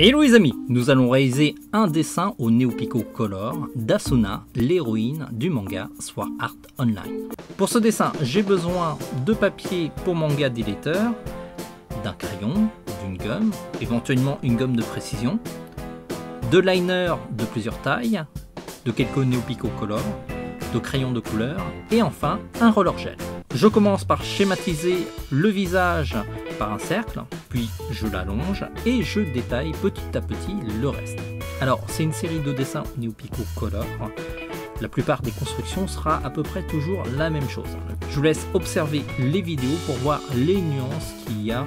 Hello les amis, nous allons réaliser un dessin au Neopico Color d'Asuna, l'héroïne du manga Sword Art Online. Pour ce dessin, j'ai besoin de papier pour manga d'éditeur, d'un crayon, d'une gomme, éventuellement une gomme de précision, de liners de plusieurs tailles, de quelques Neopico Color, de crayons de couleur et enfin un roller gel. Je commence par schématiser le visage par un cercle, puis je l'allonge et je détaille petit à petit le reste. Alors c'est une série de dessins Neopico Color. La plupart des constructions sera à peu près toujours la même chose. Je vous laisse observer les vidéos pour voir les nuances qu'il y a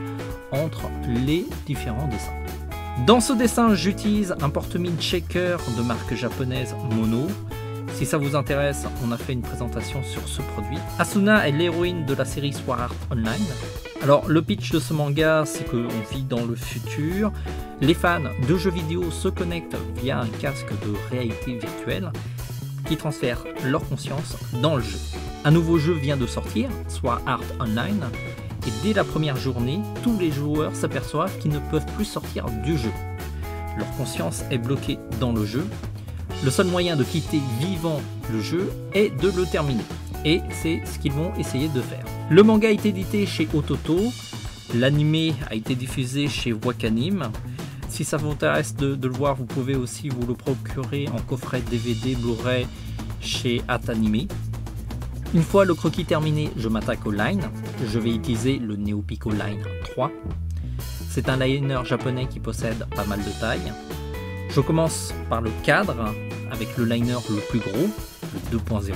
entre les différents dessins. Dans ce dessin, j'utilise un porte-mine shaker de marque japonaise Mono. Si ça vous intéresse, on a fait une présentation sur ce produit. Asuna est l'héroïne de la série Sword Art Online. Alors le pitch de ce manga, c'est qu'on vit dans le futur. Les fans de jeux vidéo se connectent via un casque de réalité virtuelle qui transfère leur conscience dans le jeu. Un nouveau jeu vient de sortir, Sword Art Online, et dès la première journée, tous les joueurs s'aperçoivent qu'ils ne peuvent plus sortir du jeu. Leur conscience est bloquée dans le jeu. Le seul moyen de quitter vivant le jeu est de le terminer. Et c'est ce qu'ils vont essayer de faire. Le manga a été édité chez Ototo. L'anime a été diffusé chez Wakanim. Si ça vous intéresse de le voir, vous pouvez aussi vous le procurer en coffret DVD Blu-ray chez Atanime. Une fois le croquis terminé, je m'attaque au line. Je vais utiliser le Neopico Line 3. C'est un liner japonais qui possède pas mal de tailles. Je commence par le cadre avec le liner le plus gros, le 2.0.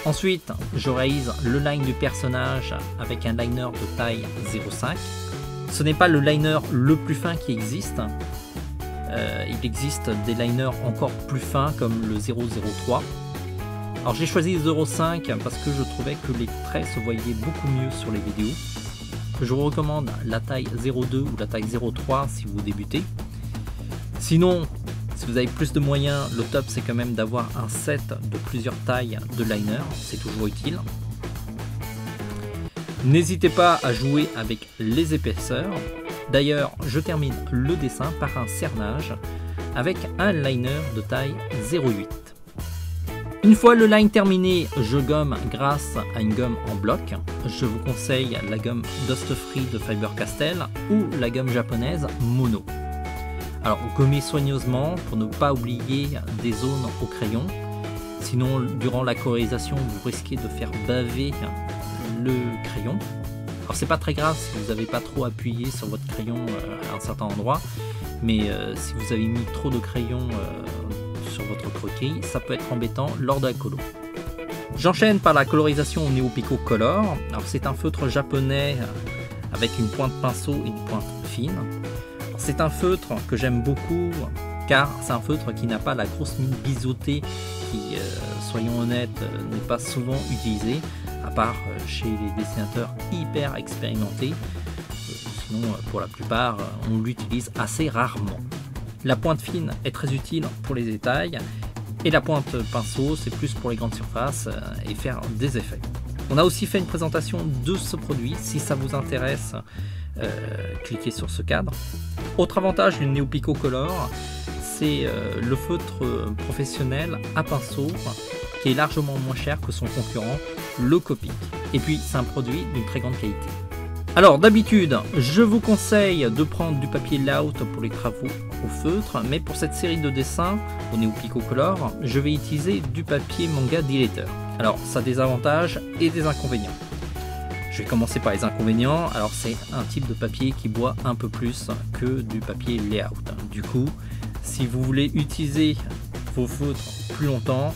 Ensuite, je réalise le line du personnage avec un liner de taille 0.5. Ce n'est pas le liner le plus fin qui existe. Il existe des liners encore plus fins comme le 0.03. Alors j'ai choisi le 0.5 parce que je trouvais que les traits se voyaient beaucoup mieux sur les vidéos. Je vous recommande la taille 0.2 ou la taille 0.3 si vous débutez. Sinon, si vous avez plus de moyens, le top c'est quand même d'avoir un set de plusieurs tailles de liner, c'est toujours utile. N'hésitez pas à jouer avec les épaisseurs. D'ailleurs, je termine le dessin par un cernage avec un liner de taille 0.8. Une fois le line terminé, je gomme grâce à une gomme en bloc. Je vous conseille la gomme Dust Free de Faber-Castell ou la gomme japonaise Mono. Alors gommez soigneusement pour ne pas oublier des zones au crayon, sinon durant la colorisation vous risquez de faire baver le crayon. Alors c'est pas très grave si vous n'avez pas trop appuyé sur votre crayon à un certain endroit, mais si vous avez mis trop de crayon sur votre croquis, ça peut être embêtant lors de la colo. J'enchaîne par la colorisation au Neopico Color. Alors c'est un feutre japonais avec une pointe pinceau et une pointe fine. C'est un feutre que j'aime beaucoup car c'est un feutre qui n'a pas la grosse mine biseautée qui, soyons honnêtes, n'est pas souvent utilisée, à part chez les dessinateurs hyper expérimentés. Sinon, pour la plupart, on l'utilise assez rarement. La pointe fine est très utile pour les détails et la pointe pinceau, c'est plus pour les grandes surfaces et faire des effets. On a aussi fait une présentation de ce produit, si ça vous intéresse. Cliquez sur ce cadre. Autre avantage du Neopico Color, c'est le feutre professionnel à pinceau qui est largement moins cher que son concurrent, le Copic. Et puis c'est un produit d'une très grande qualité. Alors d'habitude, je vous conseille de prendre du papier layout pour les travaux au feutre, mais pour cette série de dessins au Neopico Color, je vais utiliser du papier manga d'éditeur. Alors ça a des avantages et des inconvénients. Je vais commencer par les inconvénients. Alors c'est un type de papier qui boit un peu plus que du papier layout. Du coup, si vous voulez utiliser vos feutres plus longtemps,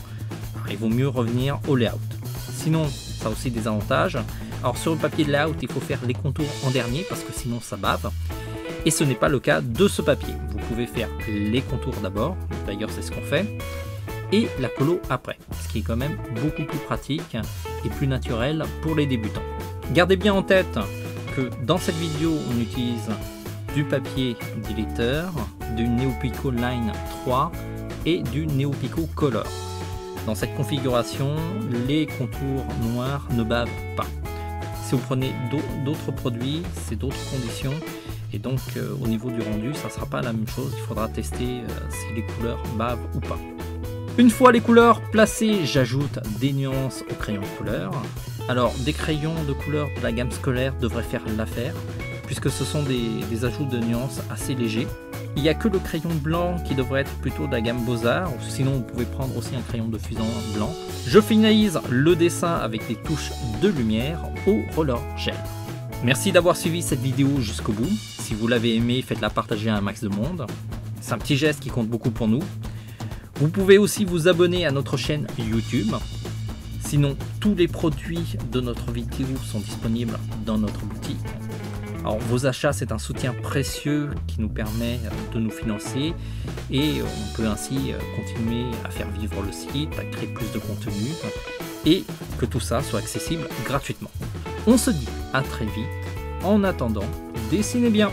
il vaut mieux revenir au layout. Sinon, ça a aussi des avantages. Alors sur le papier layout, il faut faire les contours en dernier parce que sinon ça bave. Et ce n'est pas le cas de ce papier. Vous pouvez faire les contours d'abord, d'ailleurs c'est ce qu'on fait, et la colo après, ce qui est quand même beaucoup plus pratique et plus naturel pour les débutants. Gardez bien en tête que dans cette vidéo, on utilise du papier d'éditeur, du Neopico Line 3 et du Neopico Color. Dans cette configuration, les contours noirs ne bavent pas. Si vous prenez d'autres produits, c'est d'autres conditions Et donc au niveau du rendu, ça ne sera pas la même chose, il faudra tester si les couleurs bavent ou pas. Une fois les couleurs placées, j'ajoute des nuances au crayon de couleur. Alors des crayons de couleur de la gamme scolaire devraient faire l'affaire, puisque ce sont des ajouts de nuances assez légers. Il n'y a que le crayon blanc qui devrait être plutôt de la gamme Beaux-Arts, sinon vous pouvez prendre aussi un crayon de fusion blanc. Je finalise le dessin avec des touches de lumière au roller gel. Merci d'avoir suivi cette vidéo jusqu'au bout. Si vous l'avez aimé, faites-la partager à un max de monde. C'est un petit geste qui compte beaucoup pour nous. Vous pouvez aussi vous abonner à notre chaîne YouTube. Sinon, tous les produits de notre vidéo sont disponibles dans notre boutique. Alors, vos achats, c'est un soutien précieux qui nous permet de nous financer et on peut ainsi continuer à faire vivre le site, à créer plus de contenu et que tout ça soit accessible gratuitement. On se dit à très vite. En attendant, dessinez bien!